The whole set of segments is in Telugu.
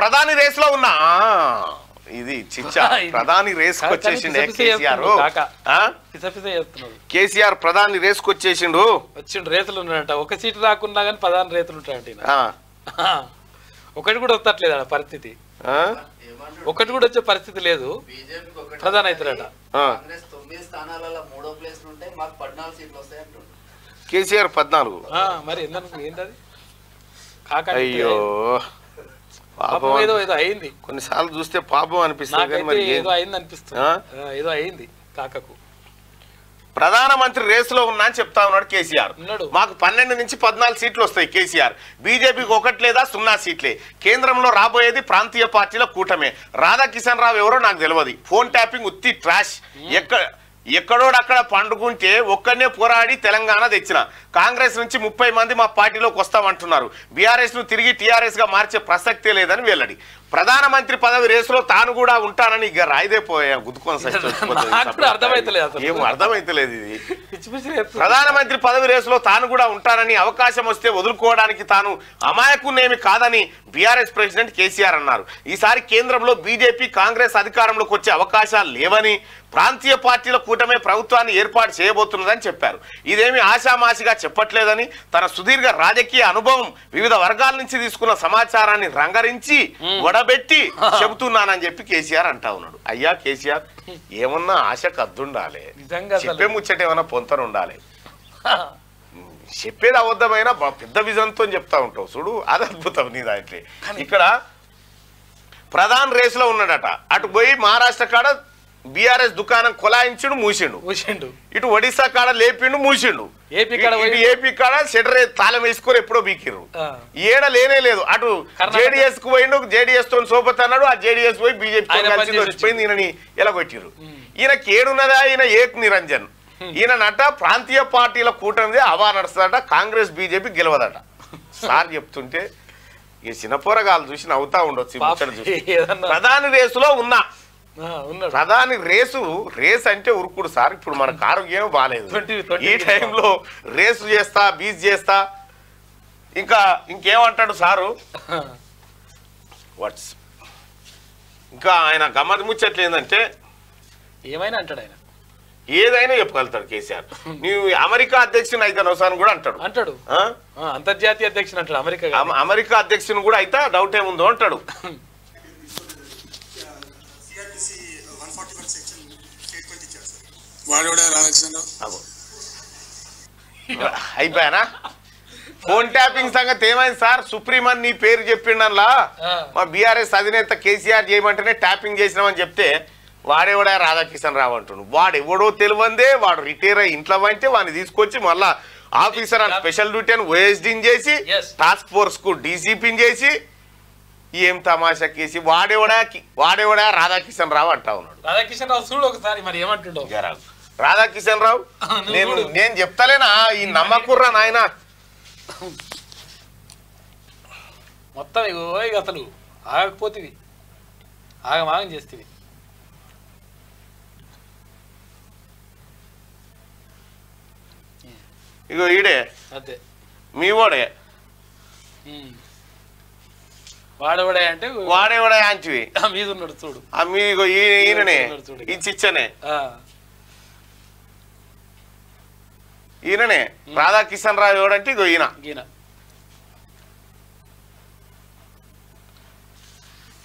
ప్రధాని రేస్ లో ఉన్నా ఇది చిచ్చా ప్రధాని రేస్కి వచ్చేసిండే కేసీఆర్ ప్రధాని రేస్కి వచ్చేసిండు రేసులు ఉన్నాడంట ఒక సీటు రాకున్నా కానీ ప్రధాని రేసులు ఉంటాయంట ఒకటి కూడా వస్తట్లేదు అక్కడ పరిస్థితి ఒకటి కూడా వచ్చే పరిస్థితి లేదు ప్రధాని అవుతాడట కేసీఆర్ 14 మరి ఏంటది అయ్యో పాపం ఏదో అయింది కొన్నిసార్లు చూస్తే పాపం అనిపిస్తుంది ఏదో అయింది అనిపిస్తుంది ఏదో అయింది కాకకు ప్రధానమంత్రి రేసులో ఉన్నా అని చెప్తా ఉన్నాడు కేసీఆర్ మాకు 12 నుంచి 14 సీట్లు వస్తాయి కేసీఆర్ బీజేపీకి 1 లేదా 0 సీట్లే కేంద్రంలో రాబోయేది ప్రాంతీయ పార్టీల కూటమే రాధాకిషన్ రావు ఎవరో నాకు తెలియదు ఫోన్ ట్యాపింగ్ ఉత్తి ట్రాష్ ఎక్కడోడక్కడ పండుకుంటే ఒక్కనే పోరాడి తెలంగాణ తెచ్చిన కాంగ్రెస్ నుంచి 30 మంది మా పార్టీలోకి వస్తామంటున్నారు బీఆర్ఎస్ ను తిరిగి టీఆర్ఎస్ గా మార్చే ప్రసక్తే లేదని వెల్లడి ప్రధానమంత్రి పదవి రేసులో తాను కూడా ఉంటానని ఇక రాయిదే పోయా గుద్దుకొని ఏం అర్థమైతలేదు ఇది ప్రధానమంత్రి పదవి రేసులో తాను కూడా ఉంటానని అవకాశం వస్తే వదులుకోవడానికి తాను అమాయకునేమి కాదని బీఆర్ఎస్ ప్రెసిడెంట్ కేసీఆర్ అన్నారు ఈసారి కేంద్రంలో బీజేపీ కాంగ్రెస్ అధికారంలోకి వచ్చే అవకాశాలు లేవని ప్రాంతీయ పార్టీల కూటమే ప్రభుత్వాన్ని ఏర్పాటు చేయబోతున్నదని చెప్పారు ఇదేమి ఆశామాషిగా చెప్పట్లేదని తన సుదీర్ఘ రాజకీయ అనుభవం వివిధ వర్గాల నుంచి తీసుకున్న సమాచారాన్ని రంగరించి వడబెట్టి చెబుతున్నానని చెప్పి కేసీఆర్ అంటా ఉన్నాడు అయ్యా కేసీఆర్ ఏమన్నా ఆశకు అద్దుండాలి చెప్పే ముచ్చట ఏమన్నా పొంతన ఉండాలి చెప్పేది అబద్ధమైన పెద్ద విజన్తో చెప్తా ఉంటావు చూడు అది అద్భుతం నీ దాంట్లో ఇక్కడ ప్రధాన రేసులో ఉన్నాడట అటు పోయి మహారాష్ట్ర కాడ బీఆర్ఎస్ దుకాణం కొలాయించుడు మూసిండు ఇటు ఒడిశా కాడ లేపిండు మూసిండు ఏపీ కాడ షెటర్ తాళం వేసుకొని ఎప్పుడో బీకిర్రు ఏడ లేనే లేదు అటు జేడీఎస్ కు పోయిండు జేడీఎస్ తో సోపత్ అన్నాడు ఆ జేడీఎస్ పోయి బీజేపీ వచ్చిపోయింది ఈయనని ఎలా కొట్టిర్రు ఈయన కేడున్నదా ఈయన ఏక్ నిరంజన్ ఈయన నట ప్రాంతీయ పార్టీల కూటమిదే హవా నడుస్తుందట కాంగ్రెస్ బీజేపీ గెలవదట సార్ చెప్తుంటే ఈ చిన్నపోరగాలు చూసి నవ్వుతా ఉండొచ్చు ప్రధాని రేసులో ఉన్నా ప్రధాని రేస్ అంటే ఉరుకుడు సార్ ఇప్పుడు మనకు ఆరోగ్యం బాగాలేదు ఈ టైంలో రేసు చేస్తా బీచ్ చేస్తా ఇంకేమంటాడు సారు వాట్స్ ఇంకా ఆయన గమ్మత్ ముచ్చట్లు ఏంటంటే ఏమైనా అంటాడు ఆయన ఏదైనా చెప్పగలుగుతాడు కేసీఆర్ నీవు అమెరికా అధ్యక్షుని అయితే నవసాన్ కూడా అంటాడు అంతర్జాతీయ అధ్యక్షుని అంటాడు అమెరికా అధ్యక్షుని కూడా అయితే డౌట్ ఏముందో అంటాడు అయిపోయానా ఫోన్ ట్యాపింగ్ సంగతి ఏమైంది సార్ సుప్రీం అని నీ పేరు చెప్పిండల్లా మా బీఆర్ఎస్ అధినేత కేసీఆర్ చేయమంటేనే ట్యాపింగ్ చేసినామని చెప్తే వాడెవడా రాధాకిషన్ రావు అంటున్నాడు వాడెవడో తెలివందే వాడు రిటైర్ అయ్యి ఇంట్లో అంటే వాడిని తీసుకొచ్చి మళ్ళా ఆఫీసర్ అని స్పెషల్ డ్యూటీ అని ఓఎస్డీని చేసి టాస్క్ ఫోర్స్ కు డీసీపీని చేసి ఏం తమాషా కేసి వాడేవాడా రాధాకిషన్ రావు అంటా ఉన్నాడు రాధాకిషన్ రావు చూడు ఒకసారి మరి ఏమంటుండో రాధాకిషన్ రావు నేను చెప్తలేనా ఈ నమ్మకుర్రా నాయన మొత్తం ఇగో ఇక అసలు ఆగకపోతేవి ఆగమాగం చేస్తేవి ఇగో ఈడే అదే మీ వాడే వాడేవాడే అంటే వాడేవాడే అంచివి మీద ఉన్నాడు చూడు మీకు ఈయననే ఈ చిచ్చనే ఈయననే రాధాకిషన్ రావు ఎవడంటే ఇగో ఈయన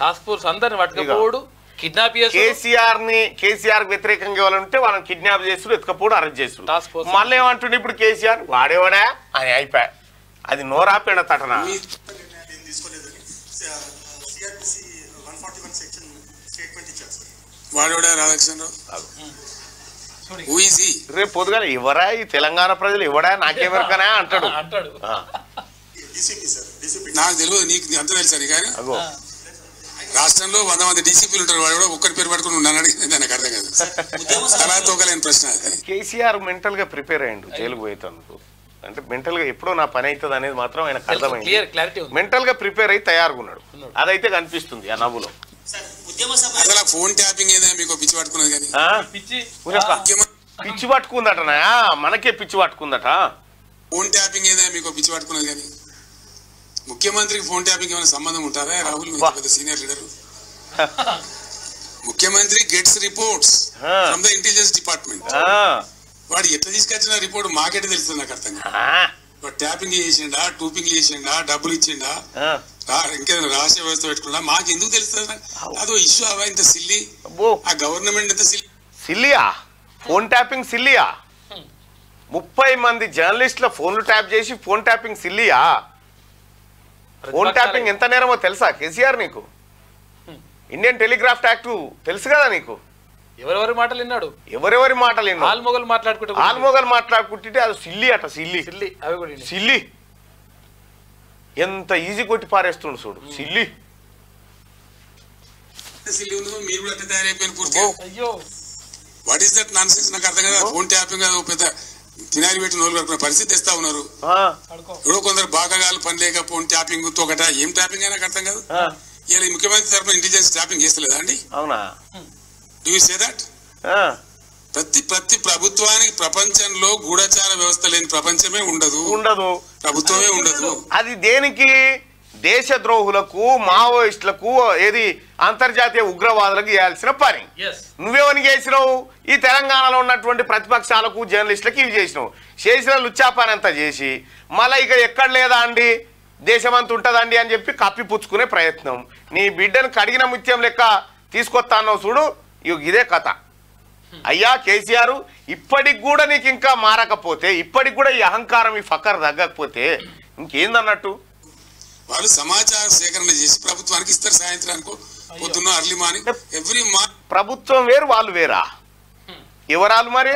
టాస్క్ ఫోర్స్ అందరిని పట్టుకపోడు కిడ్నాప్ కేసీఆర్ వ్యతిరేకంగా ఎవరంటే వాళ్ళని కిడ్నాప్ చేస్తుడు ఎత్తుకపోడు అరెస్ట్ చేస్తుడు మళ్ళీ ఏమంటుండే ఇప్పుడు కేసీఆర్ వాడేవాడా అని అయిపోయా అది నోరాపేడ తటన రేపు పొద్దుగా ఎవరా ఈ తెలంగాణ ప్రజలు ఎవడా నాకేమెరకనా అంటాడు నాకు తెలియదు నీకు అంత తెలుసా కానీ రాష్ట్రంలో 100 మంది డీసీపీలు ఉంటారు వాడు ఒక్కరి పేరు పట్టుకుని ఉన్నాను అడిగింది నాకు అర్థం కాదు అలా తోకలేని ప్రశ్న కేసీఆర్ మెంటల్ గా ప్రిపేర్ అయ్యిండు జైలుకు పోయేందుకు అంటే మెంటల్ గా ఎప్పుడో నా పని అవుతుంది అనేది మాత్రం ఆయనకు అర్థమైంది మెంటల్ గా ప్రిపేర్ అయి తయారుగా ఉన్నాడు అదైతే కనిపిస్తుంది ఆ నవ్వులో ఫోన్ ట్యాపింగ్ ఏదైనా మీకు పిచ్చి పట్టుకున్నది కానీ పిచ్చి పట్టుకుందటనా మనకే పిచ్చి పట్టుకుందట ఫోన్ ట్యాపింగ్ ఏదైనా మీకు పిచ్చి పట్టుకున్నది కానీ ముఖ్యమంత్రికి ఫోన్ ట్యాపింగ్ ఏమైనా సంబంధం ఉంటుందా? రాహుల్ పెద్ద సీనియర్ లీడర్. ముఖ్యమంత్రి gets reports from the intelligence department. వాడు ఎట్లా తీసుకొచ్చిన రిపోర్ట్ మాకెట్లా తెలుస్తుంది నాకు అర్థం కాదు. వాడు ట్యాపింగ్ చేసిండా, టూపింగ్ చేసిండా, డబ్బులు ఇచ్చిండా, ఇంకేదైనా రహస్య వ్యవస్థ పెట్టుకున్నా మాకు ఎందుకు తెలుస్తుంది? అదో ఇష్యూ అవా ఇంత సిల్లీ? ఆ గవర్నమెంట్ ఎంత సిల్లియా? Phone tapping సిల్లియా? 30 మంది జర్నలిస్టుల ఫోన్లు ట్యాప్ చేసి ఫోన్ ట్యాపింగ్ సిల్లియా? ఫోన్ ట్యాపింగ్ ఎంత నేరమో తెలుసా కేసీఆర్ నీకు? ఇండియన్ టెలిగ్రాఫ్ యాక్ట్ తెలుసు కదా నీకు? ఎవరెవరి మాటలు విన్నాడు? ఎవరెవరి మాటలు విన్నాడు? ఆల్మొగలు మాట్లాడుకుంటే అది సిల్లి అట. సిల్లి ఎంత ఈజీ కొట్టి పారేస్తుండు చూడు. Silly what is that non sense? నాకు అర్థం కదా. ఫోన్ ట్యాపింగ్ పెద్ద తినాలి పెట్టి నోరు కడుపున పరిస్థితి తెస్తా ఉన్నారు. ఎవడో కొందరు బాగాలు పని లేక ఫోన్ ట్యాపింగ్ తోకట ఏం ట్యాపింగ్ అయినా అర్థం కాదు. ఇలా ముఖ్యమంత్రి తరఫున ఇంటెలిజెన్స్ ట్యాపింగ్ చేస్తలేదా అండి? అవునా? Do you say that? ప్రతి ప్రభుత్వానికి ప్రపంచంలో గూఢచార వ్యవస్థ లేని ప్రపంచమే ఉండదు, ప్రభుత్వమే ఉండదు. అది దేనికి? దేశద్రోహులకు, మావోయిస్టులకు, ఏది అంతర్జాతీయ ఉగ్రవాదులకు చేయాల్సిన పని. నువ్వేమని చేసినావు? ఈ తెలంగాణలో ఉన్నటువంటి ప్రతిపక్షాలకు, జర్నలిస్టులకు ఇవి చేసినావు. చేసిన లుచ్చా పని అంతా చేసి మళ్ళీ ఇక ఎక్కడ లేదా అండి, దేశమంతా ఉంటుందండి అని చెప్పి కప్పిపుచ్చుకునే ప్రయత్నం. నీ బిడ్డను కడిగిన ముత్యం లెక్క తీసుకొస్తా అన్నావు చూడు. ఇదే కథ. అయ్యా కేసీఆర్, ఇప్పటికి కూడా నీకు ఇంకా మారకపోతే, ఇప్పటికి కూడా ఈ అహంకారం, ఈ ఫకర్ తగ్గకపోతే ఇంకేందన్నట్టు? వాళ్ళు సమాచార సేకరణ చేసి ప్రభుత్వానికి ఇస్తారు. సాయంత్రానికి పొద్దున్న అర్లీ మార్నింగ్ ఎవ్రీ ప్రభుత్వం వేరు, వాళ్ళు వేరా? ఎవరాలు మరి?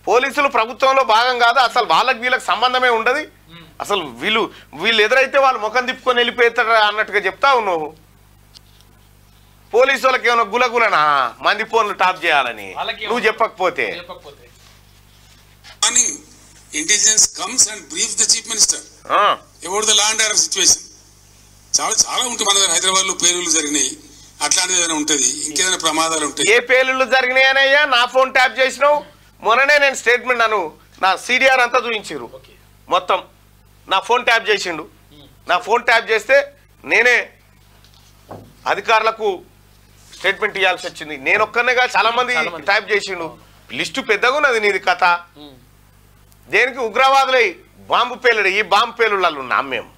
పోలీసులు ప్రభుత్వంలో భాగం కాదు. అసలు వాళ్ళకి వీళ్ళకి సంబంధమే ఉండదు. అసలు వీళ్ళు ఎదురైతే వాళ్ళు ముఖం తిప్పుకొని వెళ్ళిపోతారు అన్నట్టుగా చెప్తా ఉన్నావు. పోలీసు వాళ్ళకి ఏమైనా గులగులనా మంది ఫోన్లు టాప్ చేయాలని నువ్వు చెప్పకపోతే? Intelligence comes and brief the chief minister about the law and order situation. చాలా ఉంటుంది మన దగ్గర. హైదరాబాద్ లో పేలుళ్లు జరిగినాయి, అట్లాంటిది ఏదైనా ఉంటుంది, ఇంకేదైనా ప్రమాదాలు ఉంటాయి. ఏ పేలుళ్లు జరిగినాయి అనయ్యా? నా ఫోన్ ట్యాప్ చేసినావు. మొన్ననే నేను స్టేట్మెంట్ నా సిడిఆర్ అంతా చూపించారు. మొత్తం నా ఫోన్ ట్యాప్ చేసిండు. నా ఫోన్ ట్యాప్ చేస్తే నేనే అధికారులకు స్టేట్మెంట్ ఇవ్వాల్సి వచ్చింది. నేను ఒక్కనే కాదు, చాలా మంది ట్యాప్ చేసిండు. లిస్టు పెద్దగా ఉన్నది నీది కథ. దేనికి? ఉగ్రవాదులై బాంబు పేలుడు. ఈ బాంబు పేలుళ్ళలో ఉన్నాం మేము.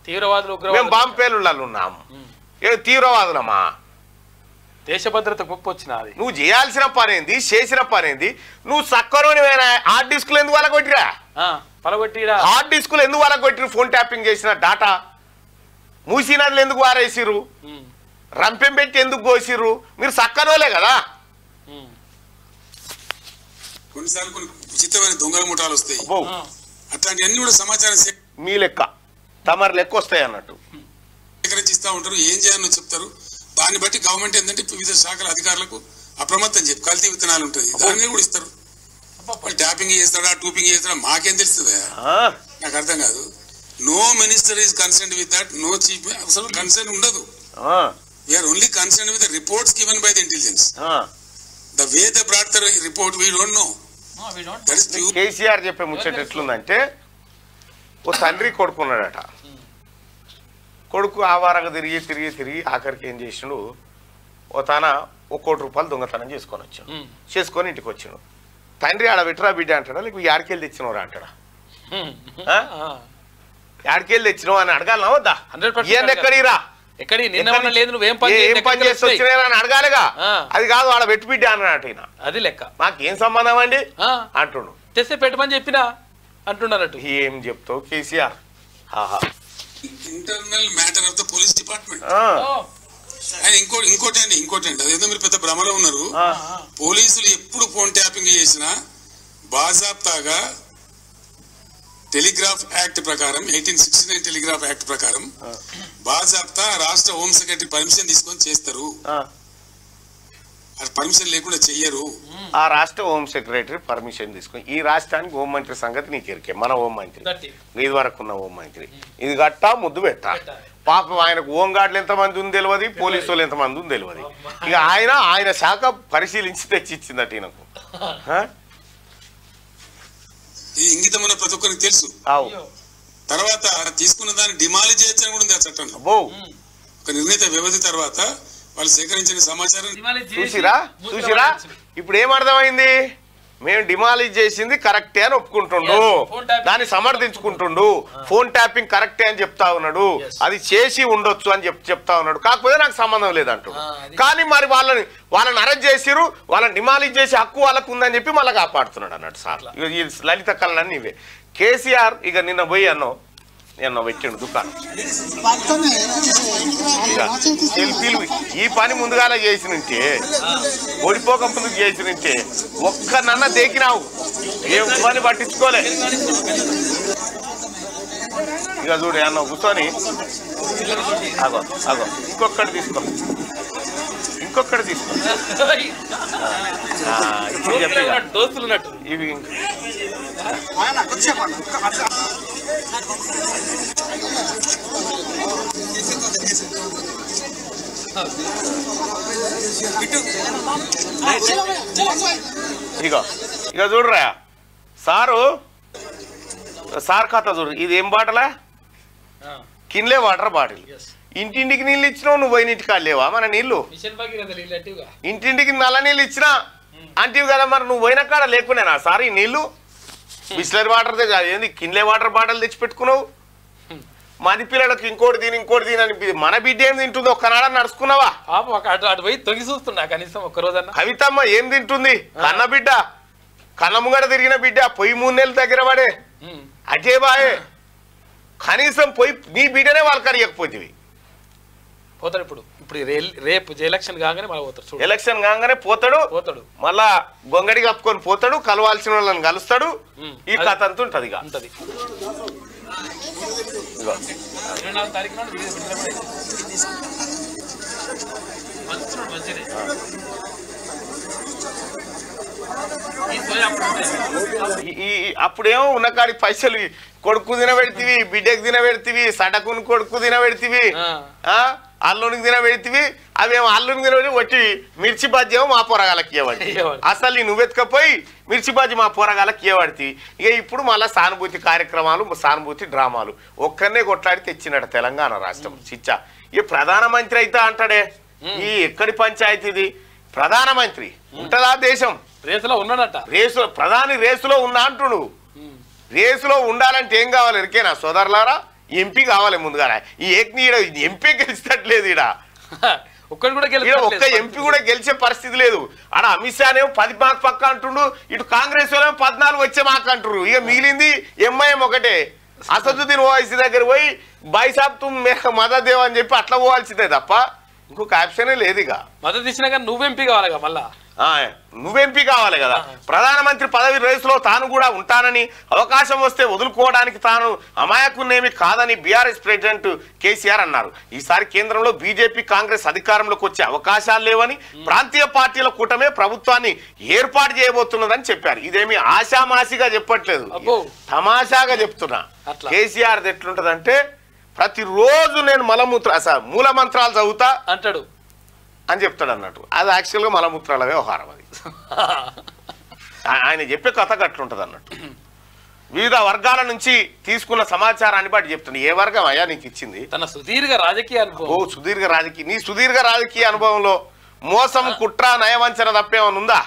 మేము బాంబు పేలుళ్ళలో ఉన్నాము. ఏ తీవ్రవాదులమా? దేశ భద్రత గొప్ప వచ్చినది. నువ్వు చేయాల్సిన పనేంది, చేసిన పనేంది? నువ్వు సక్కరోని హార్డ్ డిస్కులు ఎందుకు వాళ్ళ కొట్టిరా? హార్డ్ డిస్కులు ఎందుకు వాళ్ళ కొట్టిరు? ఫోన్ ట్యాపింగ్ చేసిన డాటా మూసీ నదులు ఎందుకు వారేసిరు? రంపెం పెట్టి ఎందుకు కోసిర్రు? మీరు సక్కరోలే కదా. కొన్నిసార్లు కొన్ని విచిత్రమైన దొంగల ముఠాలు వస్తాయి. అట్లాంటి అన్ని కూడా సమాచారం మీ లెక్క తమరు లెక్క వస్తాయి అన్నట్టు సేకరించిస్తా ఉంటారు. ఏం చేయాలని చెప్తారు. దాన్ని బట్టి గవర్నమెంట్ ఏంటంటే వివిధ శాఖల అధికారులకు అప్రమత్తం చెప్పి కల్తీ విత్తనాలు ఉంటుంది, దాన్ని కూడా ఇస్తారు. ట్యాపింగ్ చేస్తాడా, టూపింగ్ చేస్తాడా మాకేం తెలుస్తుందా? నాకు అర్థం కాదు. No minister is concerned with that. No chief అసలు కన్సర్న్ ఉండదు. We are only concerned with the reports given by the intelligence. The way they brought the report, we don't know. That is pure. KCR చెప్పే ముచ్చట ఎట్లుందంటే, ఓ తండ్రి కొడుకున్నాడట. కొడుకు ఆవారంగా తిరిగి ఆఖరికి ఏం చేసిండు? ఓ తన ₹1 కోటి దొంగతనం చేసుకొని వచ్చాడు. చేసుకొని ఇంటికి వచ్చిండు. తండ్రి ఆడ విట్రా బిడ్డ అంటాడా, లేక యాడికెళ్ళి తెచ్చినవరా అంటాడా? యాడికెళ్ళి తెచ్చినావు అని అడగాలనా వద్దా? ఎక్కడిరా అడగాలిగా. అది కాదు, ఆడ పెట్టి బిడ్డ అన్నట్టు. అది లెక్క. మాకేం సంబంధం అండి అంటుండు. తెస్తే పెట్టమని చెప్పినా అంటున్నారట. ఏం చెప్తావు KCR? Internal matter of the police department. ఇంకోటి అండి అదేదో మీరు పెద్ద భ్రమలో ఉన్నారు. పోలీసులు ఎప్పుడు ఫోన్ ట్యాపింగ్ చేసినా బాజాప్తాగా టెలిగ్రాఫ్ యాక్ట్ ప్రకారం 1869 టెలిగ్రాఫ్ యాక్ట్ ప్రకారం బాజాప్తా రాష్ట్ర హోమ్ సెక్రటరీ పర్మిషన్ తీసుకొని చేస్తారు. పర్మిషన్ లేకుండా చెయ్యరు. ఆ రాష్ట్ర హోమ్ సెక్రటరీ పర్మిషన్ తీసుకొని, ఈ రాష్ట్రానికి హోంమంత్రి సంగతి నీకు ఎరికే. మన హోంమంత్రి ఇది వరకు ఉన్న హోంమంత్రి ఇది గట్టా ముద్దు పెట్టా. పాపం ఆయనకు హోంగార్డులు ఎంతమంది ఉంది తెలియదు, పోలీసు వాళ్ళు ఎంతమంది ఉంది తెలియదు. ఇక ఆయన శాఖ పరిశీలించి తెచ్చిచ్చిందట ఈయనకు. ఈ ఇంగితం ప్రతి ఒక్కరికి తెలుసు. తర్వాత తీసుకున్న దాన్ని డిమాలిజ్ చేయొచ్చని కూడా ఉంది ఆ చట్టంలో. ఒక నిర్ణీత వ్యవధి తర్వాత వాళ్ళు సేకరించిన సమాచారం చూసిరా ఇప్పుడు ఏమర్థమైంది? మేము డిమాలిజ్ చేసింది కరెక్టే అని ఒప్పుకుంటుండు, దాన్ని సమర్థించుకుంటుండు, ఫోన్ ట్యాపింగ్ కరెక్టే అని చెప్తా ఉన్నాడు, అది చేసి ఉండొచ్చు అని చెప్తా ఉన్నాడు. కాకపోతే నాకు సంబంధం లేదంటూ. కానీ మరి వాళ్ళని అరెస్ట్ చేసిరు, వాళ్ళని డిమాలిజ్ చేసి హక్కు వాళ్ళకు ఉందని చెప్పి మళ్ళీ కాపాడుతున్నాడు అన్నట్టు సార్. ఈ లలిత కళలన్నీ ఇవే. కేసీఆర్ ఇక నిన్న పోయి ఎన్నో పెట్టిండు దుకాణం, సెల్ఫీలు. ఈ పని ముందుగానే చేసి నుంచే, ఓడిపోక ముందుకు చేసి నుంచే ఒక్కనన్నా దేకినావు, ఏం పని పట్టించుకోలే. ఇక చూడు అన్న కూర్చొని అగో ఇంకొకటి తీసుకో ఇప్పుడు చెప్పి ఇవి ఇక చూడరా సార్ కథ చూడు. ఇది ఏం బాటలా? Kinley water bottle. ఇంటింటికి నీళ్ళు ఇచ్చినావు, నువ్వు పోయినటికి కాలేవా మన నీళ్లు? ఇంటింటికి నల్ల నీళ్ళు ఇచ్చినా అంటివి కదా, మరి నువ్వు పోయిన కాడ లేకునేనా సార్ ఈ నీళ్లు? బిస్లరీ వాటర్ ఏంది కిన్లే వాటర్ బాటిల్ తెచ్చి పెట్టుకున్నావు? మది పిల్లలకు ఇంకోటి దీని అని మన బిడ్డ ఏం తింటుంది? ఒక్కనాడ నడుచుకున్నావా? అటు పోయి తొగి చూస్తున్నా కనీసం ఒక్కరోజన్నా. కవితమ్మ ఏం తింటుంది? కన్న బిడ్డ, కన్న ముంగడ తిరిగిన బిడ్డ, పొయ్యి 3 నెలలు దగ్గర పడే అజే బాయే. కనీసం పోయి నీ బిడ్డనే వాళ్ళకి అడిగకపోతుంది. పోతాడు ఇప్పుడు రేపు ఎలక్షన్ కాగానే మళ్ళీ పోతాడు. ఎలక్షన్ కాగానే పోతాడు మళ్ళా గొంగడి కప్పుకొని పోతాడు, కలవాల్సిన వాళ్ళని కలుస్తాడు. ఈ కథ అంతా ఉంటది. ఇక ఉంటది. అప్పుడేమో ఉన్నకాడి పైసలు కొడుకు తినబెడితివి, బిడ్డకు తినబెడితివి, సడకుని కొడుకు తినబెడితివి, అల్లునికి తినబెడితివి. అవేమో అల్లుని తినబెట్టి వచ్చి మిర్చి బజ్జి ఏమో మా పొరగాలకి ఇవ్వబడి, అసలు నువ్వెత్తుకపోయి మిర్చి బజ్జి మా పొరగాలకి ఇవ్వబడితే. ఇక ఇప్పుడు మళ్ళీ సానుభూతి కార్యక్రమాలు, సానుభూతి డ్రామాలు. ఒక్కరినే కొట్లాడి తెచ్చినట్టు తెలంగాణ రాష్ట్రం చిచ్చా. ఈ ప్రధానమంత్రి అయితే అంటాడే, ఈ ఎక్కడి పంచాయతీ ఇది? ప్రధానమంత్రి ఉంటదా దేశం? రేసులో ఉన్నాడట. ప్రధాని రేసులో ఉన్నా అంటుడు. రేసులో ఉండాలంటే ఏం కావాలి ఎరికేనా సోదరులారా? ఎంపీ కావాలి ముందుగా. ఈ ఎంపీ గెలిచేటట్లేదు. ఈడ ఒక్క ఎంపీ కూడా గెలిచే పరిస్థితి లేదు. ఆడ అమిత్ షా ఏమో 10 మార్క్ పక్క అంటుండు, ఇటు కాంగ్రెస్ వాళ్ళు 14 వచ్చే మార్క్ అంటున్నారు. ఇక మిగిలింది ఎంఐఎం ఒకటే. అసదుద్దీన్ ఓవైసీ దగ్గర పోయి బైసాబ్ తుమ్ మదద్ దేవ్ అని చెప్పి అట్లా పోవాల్సిందే తప్ప ఇంకొక ఆప్షనే లేదు. ఇక మద్దతు ఇచ్చినా కానీ నువ్వెంపీ కావాలి మళ్ళా, నువ్వెంపీ కావాలి కదా. ప్రధానమంత్రి పదవి రేసులో తాను కూడా ఉంటానని, అవకాశం వస్తే వదులుకోవడానికి తాను అమాయకున్నేమి కాదని బీఆర్ఎస్ ప్రెసిడెంట్ కేసీఆర్ అన్నారు. ఈసారి కేంద్రంలో బీజేపీ కాంగ్రెస్ అధికారంలోకి వచ్చే అవకాశాలు లేవని, ప్రాంతీయ పార్టీల కూటమే ప్రభుత్వాన్ని ఏర్పాటు చేయబోతున్నదని చెప్పారు. ఇదేమి ఆశామాసిగా చెప్పట్లేదు, తమాషాగా చెప్తున్నా. కేసీఆర్ ఎట్లుంటదంటే ప్రతిరోజు నేను మూల మంత్రాలు చదువుతా అంటాడు అని చెప్తాడు అన్నట్టు. అది యాక్చువల్గా మలమూత్రాల వ్యవహారం. అది ఆయన చెప్పే కథ అట్లుంటది అన్నట్టు. వివిధ వర్గాల నుంచి తీసుకున్న సమాచారాన్ని బట్టి చెప్తాను. ఏ వర్గం అయ్యా నీకు ఇచ్చింది? తన సుదీర్ఘ రాజకీయ అనుభవం. నీ సుదీర్ఘ రాజకీయ అనుభవంలో మోసం, కుట్ర, నయవంచన తప్పేమన్నా ఉందా?